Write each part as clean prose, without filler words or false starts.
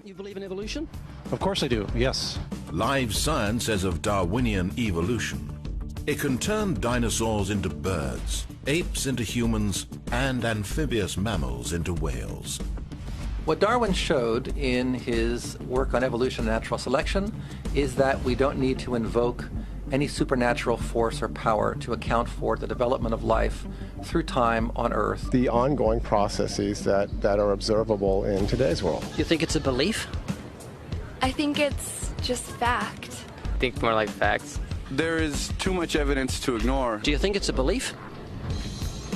You believe in evolution? Of course I do, yes. Live science says of Darwinian evolution, it can turn dinosaurs into birds, apes into humans, and amphibious mammals into whales. What Darwin showed in his work on evolution and natural selection is that we don't need to invoke any supernatural force or power to account for the development of life through time on Earth. The ongoing processes that are observable in today's world. You think it's a belief? I think it's just fact. I think more like facts. There is too much evidence to ignore. Do you think it's a belief?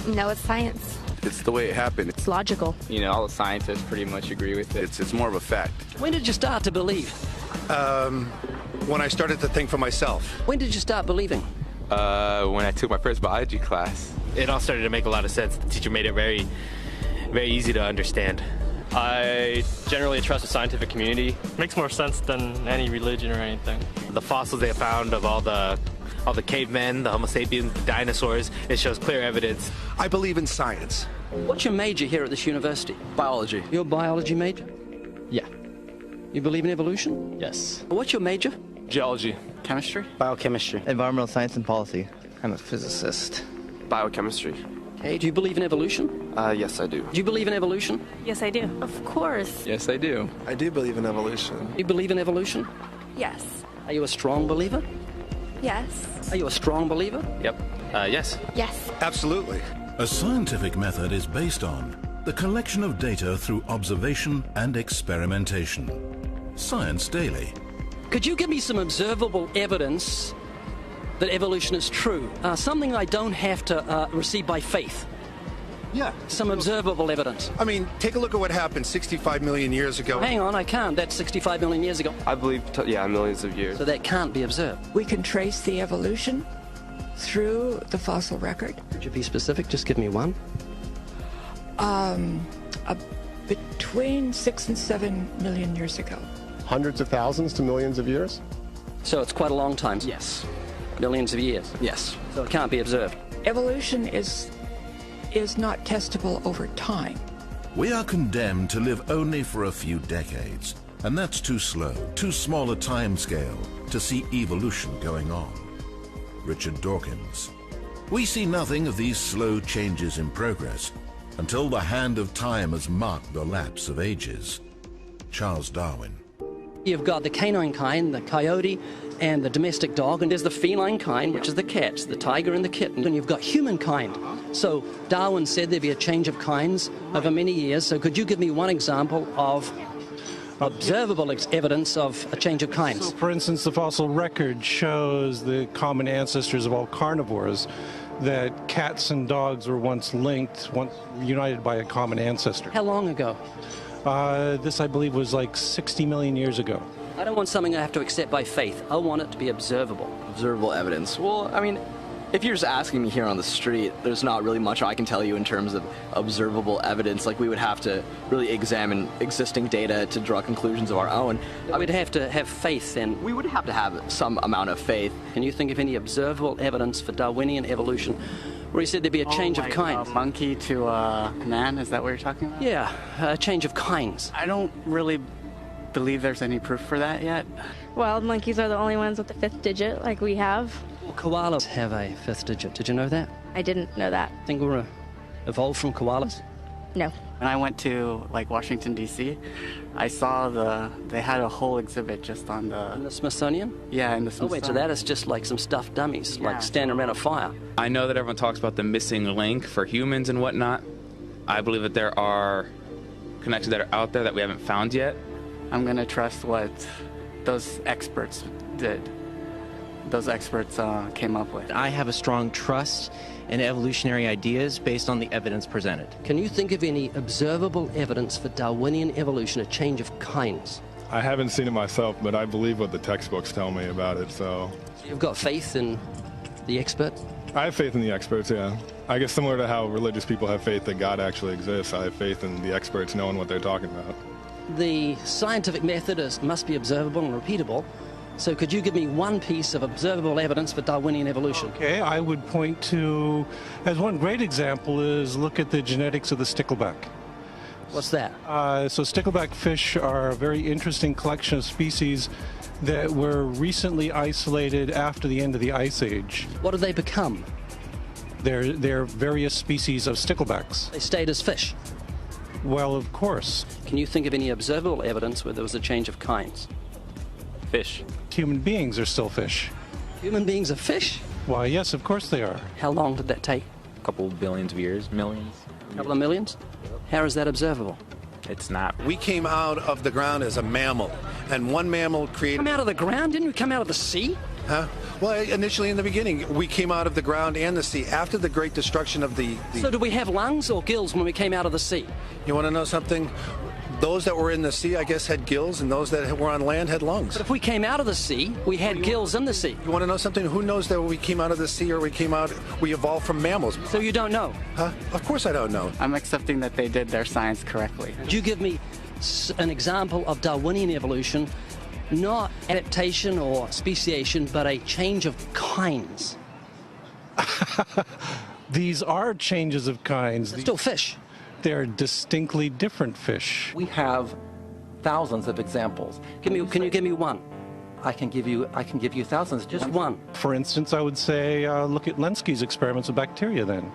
No, it's science. It's the way it happened. It's logical. You know, all the scientists pretty much agree with it. It's more of a fact. When did you start to believe? When I started to think for myself. When did you start believing? When I took my first biology class. It all started to make a lot of sense. The teacher made it very, very easy to understand. I generally trust the scientific community. It makes more sense than any religion or anything. The fossils they found of all the cavemen, the Homo sapiens, the dinosaurs, it shows clear evidence. I believe in science. What's your major here at this university? Biology. Your biology major? Yeah. You believe in evolution? Yes. What's your major? Geology. Chemistry? Biochemistry. Environmental science and policy. I'm a physicist. Biochemistry. Okay, do you believe in evolution? Yes, I do. Do you believe in evolution? Yes, I do. Of course. Yes, I do. I do believe in evolution. You believe in evolution? Yes. Are you a strong believer? Yes. Are you a strong believer? Yep. Yes. Yes. Absolutely. A scientific method is based on the collection of data through observation and experimentation. Science Daily. Could you give me some observable evidence that evolution is true? Something I don't have to receive by faith. Yeah. Some observable evidence. I mean, take a look at what happened 65 million years ago. Hang on, I can't. That's 65 million years ago. I believe, millions of years. So that can't be observed. We can trace the evolution through the fossil record. Could you be specific? Just give me one. Between 6 and 7 million years ago. Hundreds of thousands to millions of years? So it's quite a long time. Yes. Millions of years. Yes. So it can't be observed. Evolution is not testable over time. We are condemned to live only for a few decades, and that's too slow, too small a time scale to see evolution going on. Richard Dawkins. We see nothing of these slow changes in progress until the hand of time has marked the lapse of ages. Charles Darwin. You've got the canine kind, the coyote, and the domestic dog, and there's the feline kind, which is the cats, the tiger and the kitten, and you've got humankind. So Darwin said there'd be a change of kinds over many years, so could you give me one example of observable evidence of a change of kinds? So, for instance, the fossil record shows the common ancestors of all carnivores, that cats and dogs were once linked, once united by a common ancestor. How long ago? This, I believe, was like 60 million years ago. I don't want something I have to accept by faith. I want it to be observable. Observable evidence. Well, I mean, if you're just asking me here on the street, there's not really much I can tell you in terms of observable evidence. Like, we would have to really examine existing data to draw conclusions of our own. We'd have to have faith then. We would have to have some amount of faith. Can you think of any observable evidence for Darwinian evolution where he said there'd be a change of kinds? Monkey to man, is that what you're talking about? Yeah, a change of kinds. I don't really believe there's any proof for that yet. Well, monkeys are the only ones with the 5th digit, like we have. Well, koalas have a 5th digit. Did you know that? I didn't know that. Think we're evolved from koalas? No. When I went to, Washington, D.C., I saw they had a whole exhibit just on the... In the Smithsonian? Yeah, in the Oh, Smithsonian. wait, so that is just like some stuffed dummies, like standing around a fire. I know that everyone talks about the missing link for humans and whatnot. I believe that there are connections that are out there that we haven't found yet. I'm going to trust what those experts did. Those experts came up with. I have a strong trust in evolutionary ideas based on the evidence presented. Can you think of any observable evidence for Darwinian evolution, a change of kinds? I haven't seen it myself, but I believe what the textbooks tell me about it, so... You've got faith in the expert? I have faith in the experts, yeah. I guess similar to how religious people have faith that God actually exists, I have faith in the experts knowing what they're talking about. The scientific method must be observable and repeatable. So could you give me one piece of observable evidence for Darwinian evolution? Okay, I would point to, as one great example is look at the genetics of the stickleback. What's that? So stickleback fish are a very interesting collection of species that were recently isolated after the end of the Ice Age. What did they become? They're various species of sticklebacks. They stayed as fish. Well, of course. Can you think of any observable evidence where there was a change of kinds? Fish. Human beings are still fish. Human beings are fish? Why, yes, of course they are. How long did that take? A couple of billions of years, millions. A couple of millions? How is that observable? It's not. We came out of the ground as a mammal, and one mammal created... Come out of the ground? Didn't we come out of the sea? Huh? Well, initially in the beginning, we came out of the ground and the sea after the great destruction of the... So did we have lungs or gills when we came out of the sea? You want to know something? Those that were in the sea, I guess, had gills, and those that were on land had lungs. But if we came out of the sea, we had gills in the sea. You want to know something? Who knows that we came out of the sea or we evolved from mammals? So you don't know? Huh? Of course I don't know. I'm accepting that they did their science correctly. Could you give me an example of Darwinian evolution, not adaptation or speciation, but a change of kinds? These are changes of kinds. They're still fish. They're distinctly different fish. We have thousands of examples. Can you give me one? I can give you thousands. Just one. For instance, I would say look at Lenski's experiments with bacteria then.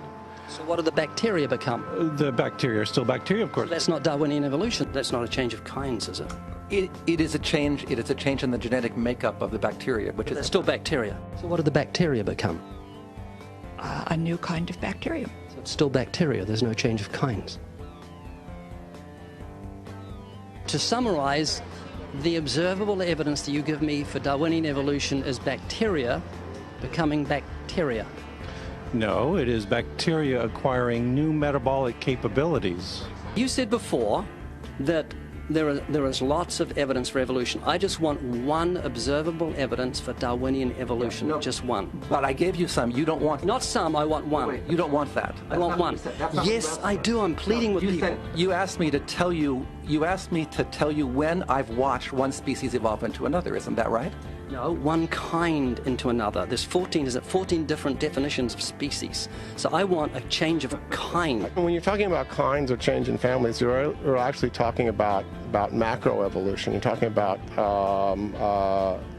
So what did the bacteria become? The bacteria are still bacteria, of course. So that's not Darwinian evolution. That's not a change of kinds, is it? It is a change. It is a change in the genetic makeup of the bacteria, which is still bacteria. So what did the bacteria become? A new kind of bacteria. So it's still bacteria. There's no change of kinds. To summarize, the observable evidence that you give me for Darwinian evolution is bacteria becoming bacteria. No, it is bacteria acquiring new metabolic capabilities. You said before that there is lots of evidence for evolution. I just want one observable evidence for Darwinian evolution, just one. But I gave you some. You don't want... Not some, I want one. Wait, you don't want that. I want one. Yes, I do. I'm pleading with people. You asked me to tell you when I've watched one species evolve into another. Isn't that right? No, one kind into another. There's 14 different definitions of species. So I want a change of kind. When you're talking about kinds or change in families, you're actually talking about macroevolution. You're talking about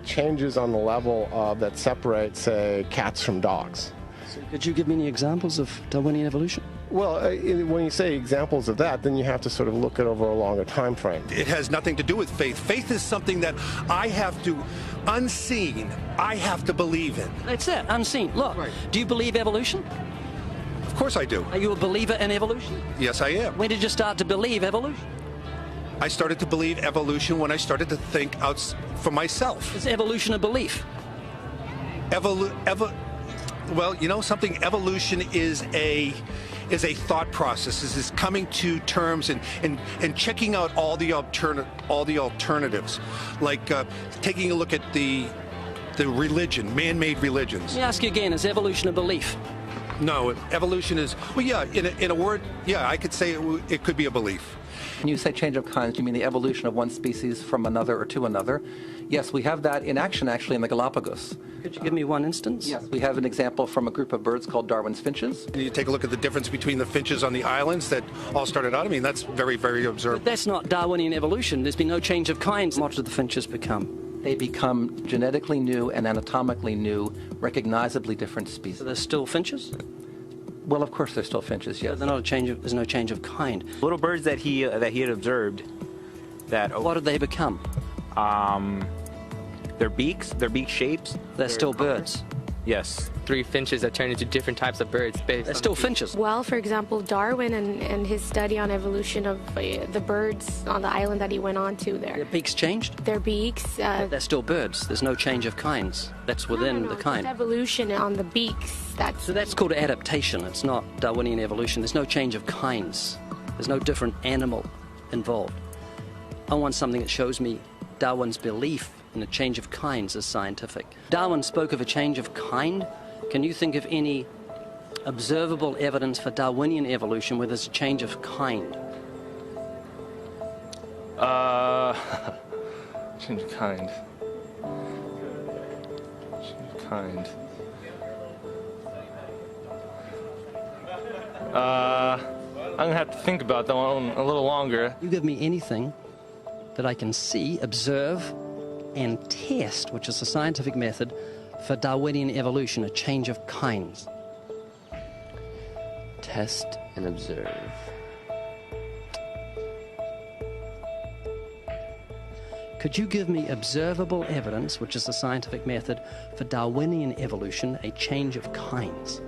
changes on the level that separate, say, cats from dogs. So could you give me any examples of Darwinian evolution? Well, when you say examples of that, then you have to sort of look at over a longer time frame. It has nothing to do with faith. Faith is something that I have to, unseen, I have to believe in. That's it, unseen. Look, do you believe evolution? Of course I do. Are you a believer in evolution? Yes, I am. When did you start to believe evolution? I started to believe evolution when I started to think out for myself. Is evolution a belief? Well, you know something? Evolution is a thought process. Is coming to terms and checking out all the alternatives, like taking a look at the religion, man-made religions. Let me ask you again: is evolution a belief? No, evolution is, well, yeah. In a word, yeah, I could say it could be a belief. When you say change of kinds, you mean the evolution of one species from another or to another? Yes, we have that in action, actually, in the Galapagos. Could you give me one instance? Yes, we have an example from a group of birds called Darwin's finches. You take a look at the difference between the finches on the islands that all started out. I mean, that's very, very observable. But that's not Darwinian evolution. There's been no change of kinds. What did the finches become? They become genetically new and anatomically new, recognizably different species. So they're still finches? Well, of course, they're still finches. Yes. They're not a change of, there's no change of kind. Little birds that he had observed. What did they become? Their beak shapes. They're still birds. Yes. 3 finches that turn into different types of birds. They're still finches. Well, for example, Darwin and his study on evolution of the birds on the island that he went on to there. Their beaks changed? Their beaks. They're still birds. There's no change of kinds. That's within the kind. It's evolution on the beaks. So that's called adaptation. It's not Darwinian evolution. There's no change of kinds. There's no different animal involved. I want something that shows me Darwin's belief in a change of kinds is scientific. Darwin spoke of a change of kind. Can you think of any observable evidence for Darwinian evolution where there's a change of kind? Change of kind. Change of kind. I'm gonna have to think about that one a little longer. You give me anything that I can see, observe, and test, which is the scientific method for Darwinian evolution, a change of kinds. Test and observe. Could you give me observable evidence, which is the scientific method for Darwinian evolution, a change of kinds?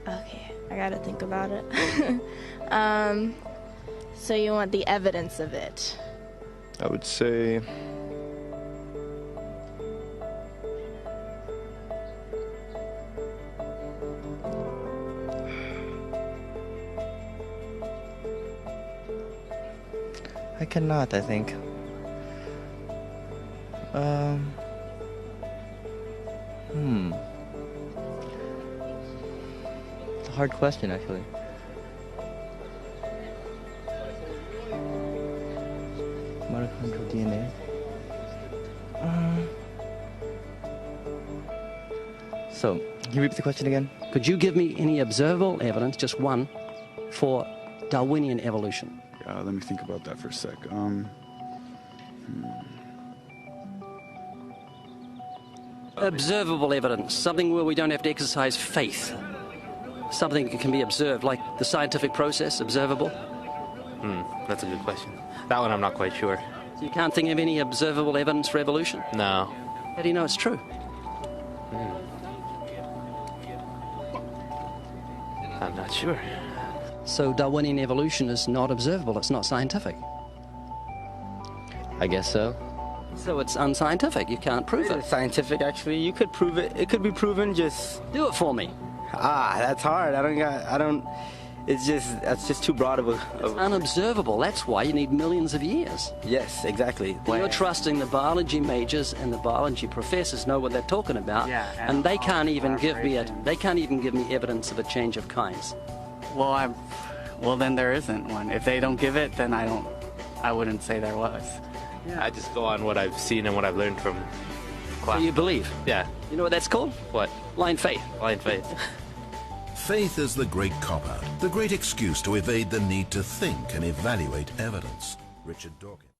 Okay, I gotta think about it. So you want the evidence of it? I would say I cannot, I think. It's a hard question, actually. Mitochondrial DNA. So, can you repeat the question again? Could you give me any observable evidence, just one, for Darwinian evolution? Let me think about that for a sec. Observable evidence, something where we don't have to exercise faith. Something that can be observed, like the scientific process, observable. That's a good question. That one I'm not quite sure. So you can't think of any observable evidence for evolution? No. How do you know it's true? I'm not sure. So Darwinian evolution is not observable, it's not scientific. I guess so. So it's unscientific, you can't prove it. It's scientific, actually. You could prove it. It could be proven, just... Do it for me. That's hard. It's just too broad of a... It's unobservable, that's why you need millions of years. Yes, exactly. You're trusting the biology majors and the biology professors know what they're talking about, and they can't even give me evidence of a change of kinds. Well, then there isn't one. If they don't give it, then I wouldn't say there was. I just go on what I've seen and what I've learned from class. So you believe? Yeah. You know what that's called? What? Blind faith. Blind faith. Faith is the great cop-out, the great excuse to evade the need to think and evaluate evidence. Richard Dawkins.